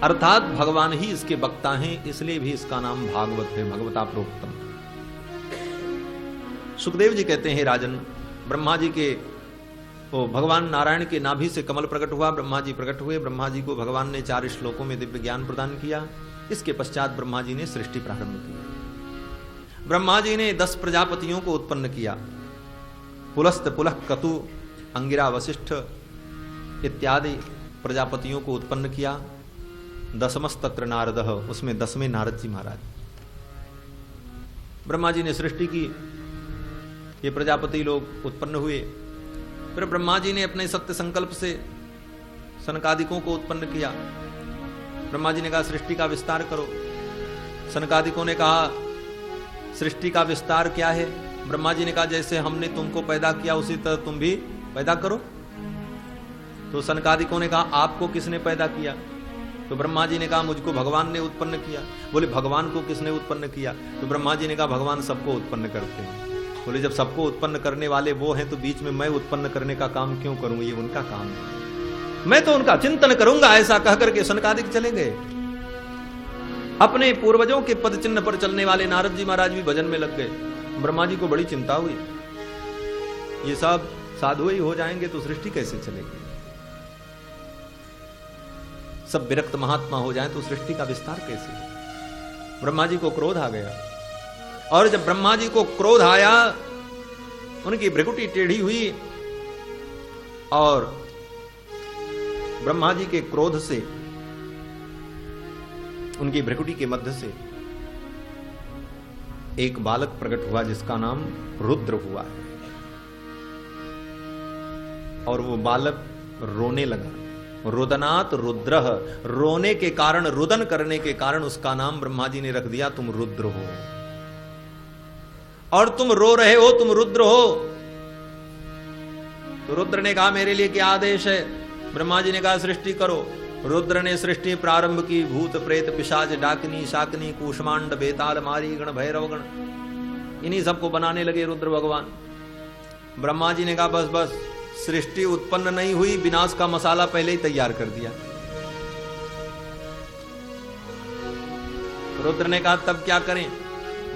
अर्थात भगवान ही इसके वक्ता हैं, इसलिए भी इसका नाम भागवत है, भगवता प्रोक्तम। सुखदेव जी कहते हैं राजन, ब्रह्मा जी के वो भगवान नारायण के नाभि से कमल प्रकट हुआ, ब्रह्मा जी प्रकट हुए, ब्रह्मा जी को भगवान ने 4 श्लोकों में दिव्य ज्ञान प्रदान किया। इसके पश्चात ब्रह्मा जी ने सृष्टि प्रारंभ की। ब्रह्मा जी ने 10 प्रजापतियों को उत्पन्न किया, पुलस्त, पुलह, कतु, अंगिरा, वशिष्ठ इत्यादि प्रजापतियों को उत्पन्न किया। 10मस्तत्र नारदः, उसमें 10वें नारद जी महाराज। ब्रह्मा जी ने सृष्टि की, ये प्रजापति लोग उत्पन्न हुए। फिर ब्रह्मा जी ने अपने सत्य संकल्प से सनकादिकों को उत्पन्न किया। ब्रह्मा जी ने कहा सृष्टि का विस्तार करो। सनकादिकों ने कहा सृष्टि का विस्तार क्या है? ब्रह्मा जी ने कहा जैसे हमने तुमको पैदा किया उसी तरह तुम भी पैदा करो। तो सनकादिकों ने कहा आपको किसने पैदा किया? तो ब्रह्मा जी ने कहा मुझको भगवान ने उत्पन्न किया। बोले भगवान को किसने उत्पन्न किया? तो ब्रह्मा जी ने कहा भगवान सबको उत्पन्न करते हैं। बोले जब सबको उत्पन्न करने वाले वो हैं तो बीच में मैं उत्पन्न करने का काम क्यों करूं? ये उनका काम है, मैं तो उनका चिंतन करूंगा। ऐसा कहकर के सनकादिक चले गए। अपने पूर्वजों के पद चिन्ह पर चलने वाले नारद जी महाराज भी भजन में लग गए। ब्रह्मा जी को बड़ी चिंता हुई, ये सब साधु ही हो जाएंगे तो सृष्टि कैसे चलेगी? सब विरक्त महात्मा हो जाएं तो सृष्टि का विस्तार कैसे? ब्रह्मा जी को क्रोध आ गया, और जब ब्रह्मा जी को क्रोध आया उनकी भ्रिकुटी टेढ़ी हुई, और ब्रह्मा जी के क्रोध से उनकी भ्रिकुटी के मध्य से एक बालक प्रकट हुआ जिसका नाम रुद्र हुआ, और वो बालक रोने लगा। रुदनात् रुद्रः, रोने के कारण, रुदन करने के कारण उसका नाम ब्रह्मा जी ने रख दिया तुम रुद्र हो। और तुम रो रहे हो, तुम रुद्र हो। तो रुद्र ने कहा मेरे लिए क्या आदेश है? ब्रह्मा जी ने कहा सृष्टि करो। रुद्र ने सृष्टि प्रारंभ की। भूत प्रेत पिशाच डाकिनी शाकिनी कूष्मांड बेताल मारी गण भैरव गण, इन्हीं सबको बनाने लगे रुद्र भगवान। ब्रह्मा जी ने कहा बस बस, सृष्टि उत्पन्न नहीं हुई, विनाश का मसाला पहले ही तैयार कर दिया। रुद्र ने कहा तब क्या करें?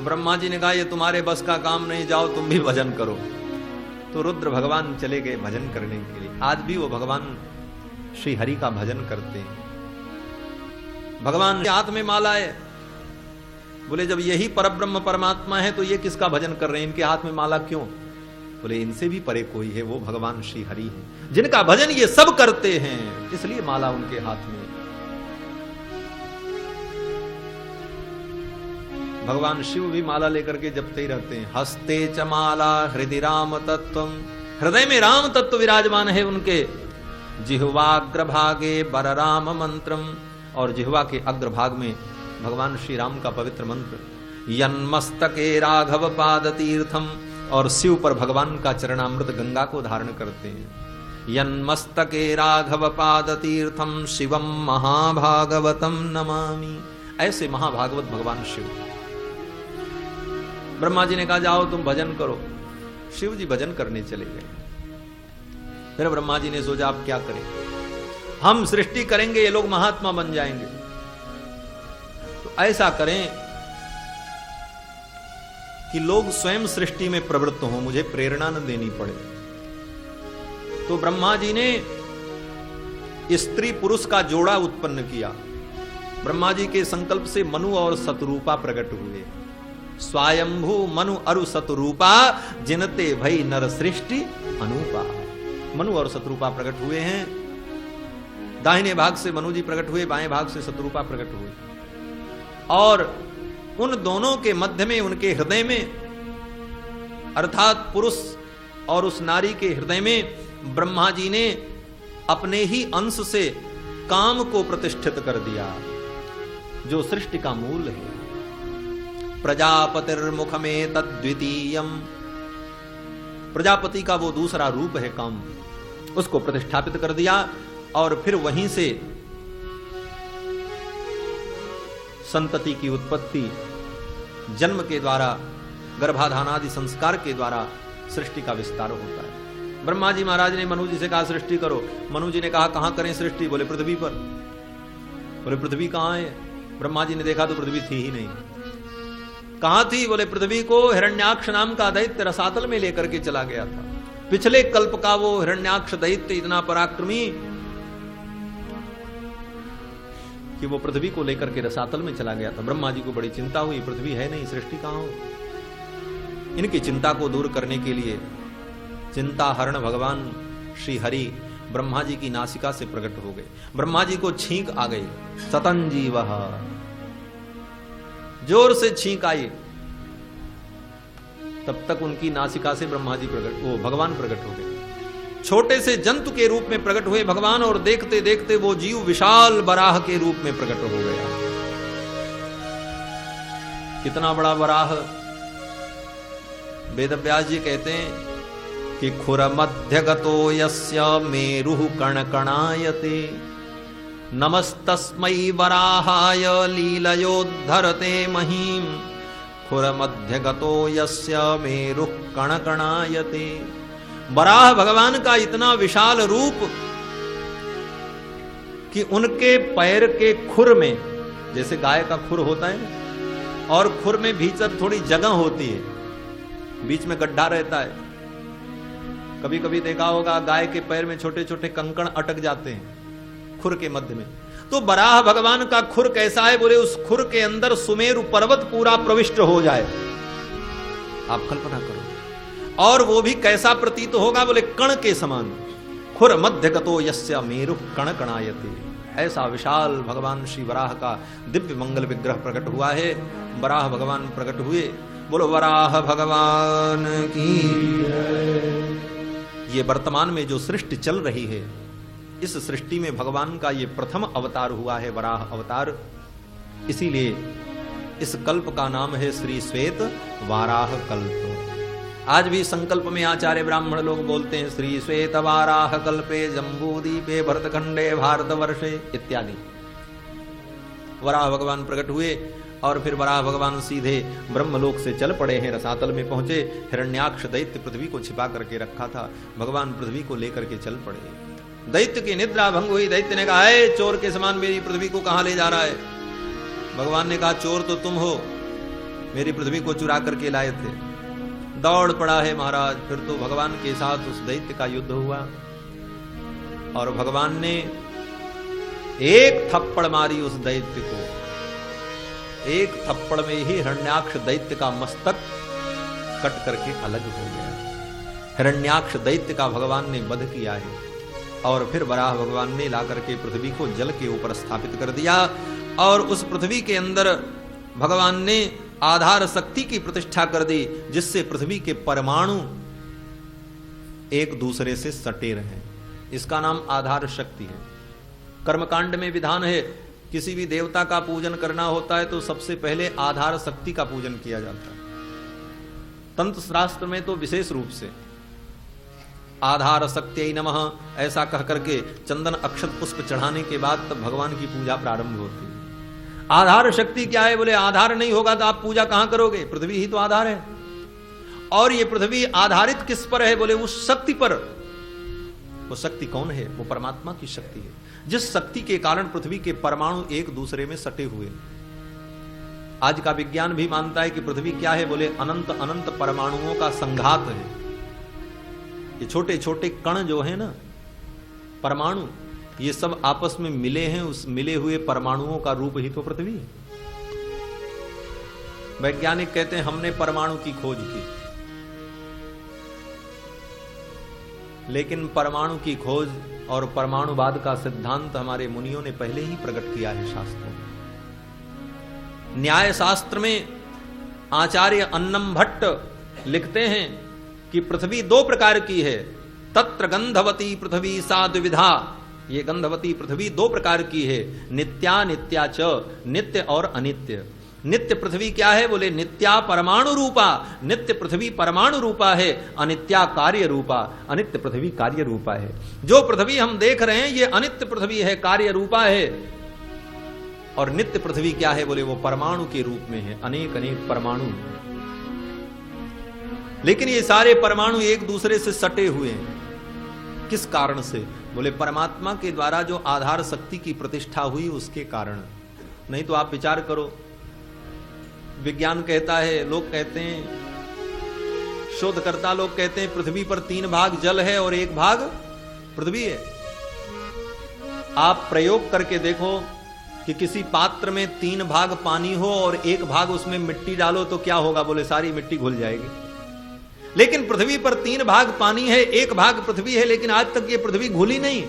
ब्रह्मा जी ने कहा ये तुम्हारे बस का काम नहीं, जाओ तुम भी भजन करो। तो रुद्र भगवान चले गए भजन करने के लिए। आज भी वो भगवान श्री हरि का भजन करते हैं। भगवान के हाथ में माला है। बोले जब यही परब्रह्म परमात्मा है तो ये किसका भजन कर रहे हैं? इनके हाथ में माला क्यों? बोले इनसे भी परे कोई है, वो भगवान श्री हरि है जिनका भजन ये सब करते हैं, इसलिए माला उनके हाथ में। भगवान शिव भी माला लेकर के जपते ही रहते हैं। हस्ते च माला हृदय राम तत्वम, हृदय में राम तत्व विराजमान है उनके। जिह्वाग्रभागे बर राम मंत्रम, और जिह्वा के अग्रभाग में भगवान श्री राम का पवित्र मंत्र। यन्मस्तके राघव पाद तीर्थम, और शिव पर भगवान का चरणामृत गंगा को धारण करते हैं। यन्मस्तके राघव पाद तीर्थम शिवम महाभागवतम नमामि, ऐसे महाभागवत भगवान शिव। ब्रह्मा जी ने कहा जाओ तुम भजन करो। शिव जी भजन करने चले गए। फिर ब्रह्मा जी ने सोचा आप क्या करें? हम सृष्टि करेंगे, ये लोग महात्मा बन जाएंगे, तो ऐसा करें कि लोग स्वयं सृष्टि में प्रवृत्त हों, मुझे प्रेरणा न देनी पड़े। तो ब्रह्मा जी ने स्त्री पुरुष का जोड़ा उत्पन्न किया। ब्रह्मा जी के संकल्प से मनु और शतरूपा प्रकट हुए। स्वयंभू मनु अरु शतरूपा, जिनते भई नर सृष्टि अनुपा। मनु और शतरूपा प्रकट हुए हैं। दाहिने भाग से मनु जी प्रकट हुए, बाएं भाग से शतरूपा प्रकट हुए, और उन दोनों के मध्य में, उनके हृदय में, अर्थात पुरुष और उस नारी के हृदय में ब्रह्मा जी ने अपने ही अंश से काम को प्रतिष्ठित कर दिया, जो सृष्टि का मूल है। प्रजापतिर्मुख में तद्वितीयम, प्रजापति का वो दूसरा रूप है काम, उसको प्रतिष्ठापित कर दिया। और फिर वहीं से संतति की उत्पत्ति, जन्म के द्वारा, गर्भाधान आदि संस्कार के द्वारा सृष्टि का विस्तार होता है। ब्रह्मा जी महाराज ने मनु जी से कहा सृष्टि करो। मनु जी ने कहा कहां करें सृष्टि? बोले पृथ्वी पर। बोले पृथ्वी कहां है? ब्रह्मा जी ने देखा तो पृथ्वी थी ही नहीं। कहां थी? बोले पृथ्वी को हिरण्याक्ष नाम का दैत्य रसातल में लेकर के चला गया था। पिछले कल्प का वो हिरण्याक्ष दैत्य इतना पराक्रमी कि वो पृथ्वी को लेकर के रसातल में चला गया था। ब्रह्मा जी को बड़ी चिंता हुई, पृथ्वी है नहीं, सृष्टि कहां हो। इनकी चिंता को दूर करने के लिए चिंता हरण भगवान श्री हरि ब्रह्मा जी की नासिका से प्रकट हो गए। ब्रह्मा जी को छींक आ गई, सतंजीवः, जोर से छींक आई। तब तक उनकी नासिका से ब्रह्मा जी वो भगवान प्रकट हो गए। छोटे से जंतु के रूप में प्रकट हुए भगवान, और देखते देखते वो जीव विशाल बराह के रूप में प्रकट हो गया। कितना बड़ा बराह! वेदव्यास जी कहते हैं कि खुर मध्यगतो यस्य मेरुः कणकणायते नमस्तस्मै वराहाय लीलयोद्धरते महीम। खुर मध्यगतो यस्य मेरुः कणकणायते। वराह भगवान का इतना विशाल रूप कि उनके पैर के खुर में, जैसे गाय का खुर होता है और खुर में भीतर थोड़ी जगह होती है, बीच में गड्ढा रहता है। कभी कभी देखा होगा गाय के पैर में छोटे छोटे कंकड़ अटक जाते हैं खुर के मध्य में। तो बराह भगवान का खुर कैसा है? बोले उस खुर के अंदर सुमेरु पर्वत पूरा प्रविष्ट हो जाए, आप कल्पना करो। और वो भी कैसा प्रतीत होगा? बोले कण के समान। खुर मध्यगतो यस्य मेरु कण कणायते। ऐसा विशाल भगवान श्री वराह का दिव्य मंगल विग्रह प्रकट हुआ है। वराह भगवान प्रकट हुए। बोलो वराह भगवान की। ये वर्तमान में जो सृष्टि चल रही है, इस सृष्टि में भगवान का ये प्रथम अवतार हुआ है, वराह अवतार। इसीलिए इस कल्प का नाम है श्री श्वेत वाराह कल्प। आज भी संकल्प में आचार्य ब्राह्मण लोग बोलते हैं श्री श्वेत वाराह कल्पे जम्बूदीपे भरतखंडे भारतवर्षे इत्यादि। वराह भगवान प्रकट हुए और फिर वराह भगवान सीधे ब्रह्मलोक से चल पड़े हैं, रसातल में पहुंचे। हिरण्याक्ष दैत्य पृथ्वी को छिपा करके रखा था, भगवान पृथ्वी को लेकर के चल पड़े। दैत्य की निद्रा भंग हुई। दैत्य ने कहा, है चोर के समान मेरी पृथ्वी को कहां ले जा रहा है? भगवान ने कहा, चोर तो तुम हो, मेरी पृथ्वी को चुरा करके लाए थे। दौड़ पड़ा है महाराज। फिर तो भगवान के साथ उस दैत्य का युद्ध हुआ और भगवान ने एक थप्पड़ मारी उस दैत्य को। एक थप्पड़ में ही हिरण्याक्ष दैत्य का मस्तक कट करके अलग हो गया। हिरण्याक्ष दैत्य का भगवान ने वध किया है। और फिर वराह भगवान ने ला करके पृथ्वी को जल के ऊपर स्थापित कर दिया और उस पृथ्वी के अंदर भगवान ने आधार शक्ति की प्रतिष्ठा कर दी, जिससे पृथ्वी के परमाणु एक दूसरे से सटे रहे। इसका नाम आधार शक्ति है। कर्मकांड में विधान है, किसी भी देवता का पूजन करना होता है तो सबसे पहले आधार शक्ति का पूजन किया जाता है। तंत्र शास्त्र में तो विशेष रूप से आधार शक्ति नमः ऐसा कह करके चंदन अक्षत पुष्प चढ़ाने के बाद तब भगवान की पूजा प्रारंभ होती है। आधार शक्ति क्या है? बोले आधार नहीं होगा तो आप पूजा कहां करोगे? पृथ्वी ही तो आधार है। और ये पृथ्वी आधारित किस पर है? बोले उस शक्ति पर। वो शक्ति कौन है? वो परमात्मा की शक्ति है, जिस शक्ति के कारण पृथ्वी के परमाणु एक दूसरे में सटे हुए। आज का विज्ञान भी मानता है कि पृथ्वी क्या है? बोले अनंत अनंत परमाणुओं का संघात है। ये छोटे छोटे कण जो है ना, परमाणु, ये सब आपस में मिले हैं। उस मिले हुए परमाणुओं का रूप ही तो पृथ्वी है। वैज्ञानिक कहते हैं हमने परमाणु की खोज की, लेकिन परमाणु की खोज और परमाणुवाद का सिद्धांत हमारे मुनियों ने पहले ही प्रकट किया है शास्त्रों में। न्याय शास्त्र में आचार्य अन्नम भट्ट लिखते हैं कि पृथ्वी दो प्रकार की है। तत्र गंधवती पृथ्वी सा द्विविधा। ये गंधवती पृथ्वी दो प्रकार की है, नित्या नित्या च, नित्य और अनित्य। नित्य पृथ्वी क्या है? बोले नित्या परमाणु रूपा। नित्य पृथ्वी परमाणु रूपा है, अनित्या कार्य रूपा। अनित्य पृथ्वी कार्य रूपा है। जो पृथ्वी हम देख रहे हैं ये अनित्य पृथ्वी है, कार्य रूपा है। और नित्य पृथ्वी क्या है? बोले वो परमाणु के रूप में है, अनेक अनेक परमाणु। लेकिन ये सारे परमाणु एक दूसरे से सटे हुए हैं। किस कारण से? बोले परमात्मा के द्वारा जो आधार शक्ति की प्रतिष्ठा हुई उसके कारण। नहीं तो आप विचार करो, विज्ञान कहता है, लोग कहते हैं, शोधकर्ता लोग कहते हैं पृथ्वी पर 3 भाग जल है और 1 भाग पृथ्वी है। आप प्रयोग करके देखो कि किसी पात्र में 3 भाग पानी हो और 1 भाग उसमें मिट्टी डालो तो क्या होगा? बोले सारी मिट्टी घुल जाएगी। लेकिन पृथ्वी पर 3 भाग पानी है, 1 भाग पृथ्वी है, लेकिन आज तक ये पृथ्वी घुली नहीं,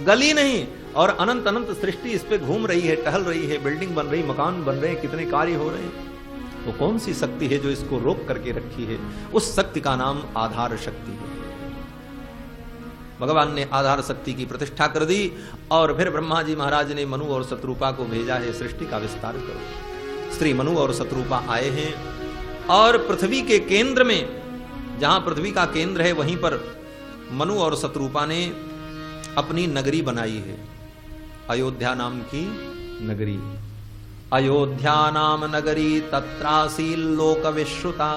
गली नहीं, और अनंत अनंत सृष्टि इस पे घूम रही है, टहल रही है, बिल्डिंग बन रही, मकान बन रहे हैं, कितने कार्य हो रहे हैं। वो कौन सी शक्ति है जो इसको रोक करके रखी है? उस शक्ति का नाम आधार शक्ति है। भगवान ने आधार शक्ति की प्रतिष्ठा कर दी और फिर ब्रह्मा जी महाराज ने मनु और शत्रुपा को भेजा है, सृष्टि का विस्तार करो। श्री मनु और शत्रुपा आए हैं और पृथ्वी के केंद्र में, जहां पृथ्वी का केंद्र है, वहीं पर मनु और शत्रुपा ने अपनी नगरी बनाई है, अयोध्या नाम की नगरी। अयोध्या नाम नगरी तत्रासील लोक विश्रुता।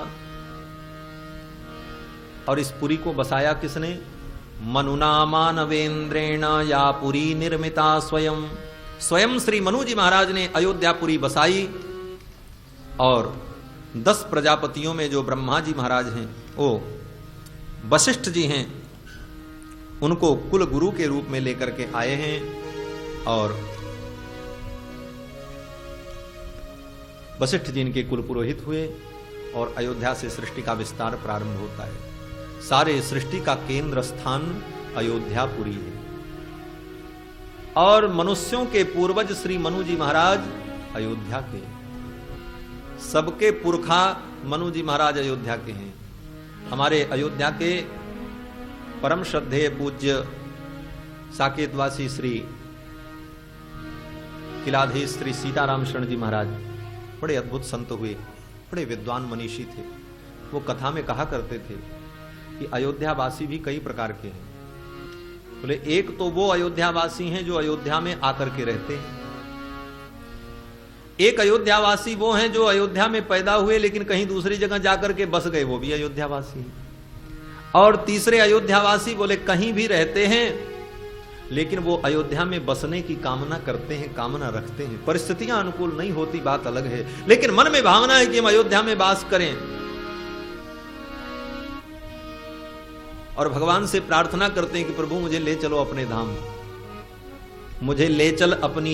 और इस पुरी को बसाया किसने? मनुना मानवेंद्रेण या पुरी निर्मिता स्वयं। स्वयं श्री मनु जी महाराज ने अयोध्यापुरी बसाई और 10 प्रजापतियों में जो ब्रह्मा जी महाराज हैं, वो वशिष्ठ जी हैं, उनको कुल गुरु के रूप में लेकर के आए हैं और वशिष्ठ जी इनके कुल पुरोहित हुए और अयोध्या से सृष्टि का विस्तार प्रारंभ होता है। सारे सृष्टि का केंद्र स्थान अयोध्यापुरी है और मनुष्यों के पूर्वज श्री मनु जी महाराज अयोध्या के, सबके पुरखा मनु जी महाराज अयोध्या के हैं। हमारे अयोध्या के परम श्रद्धेय पूज्य साकेतवासी श्री किलाधीश श्री सीताराम शरण जी महाराज बड़े अद्भुत संत हुए, बड़े विद्वान मनीषी थे। वो कथा में कहा करते थे कि अयोध्यावासी भी कई प्रकार के हैं। बोले एक तो वो अयोध्यावासी हैं जो अयोध्या में आकर के रहते हैं, एक अयोध्यावासी वो हैं जो अयोध्या में पैदा हुए लेकिन कहीं दूसरी जगह जाकर के बस गए, वो भी अयोध्यावासी हैं। और तीसरे अयोध्यावासी बोले कहीं भी रहते हैं लेकिन वो अयोध्या में बसने की कामना करते हैं, कामना रखते हैं। परिस्थितियां अनुकूल नहीं होती, बात अलग है, लेकिन मन में भावना है कि हम अयोध्या में वास करें और भगवान से प्रार्थना करते हैं कि प्रभु मुझे ले चलो अपने धाम, मुझे ले चल अपनी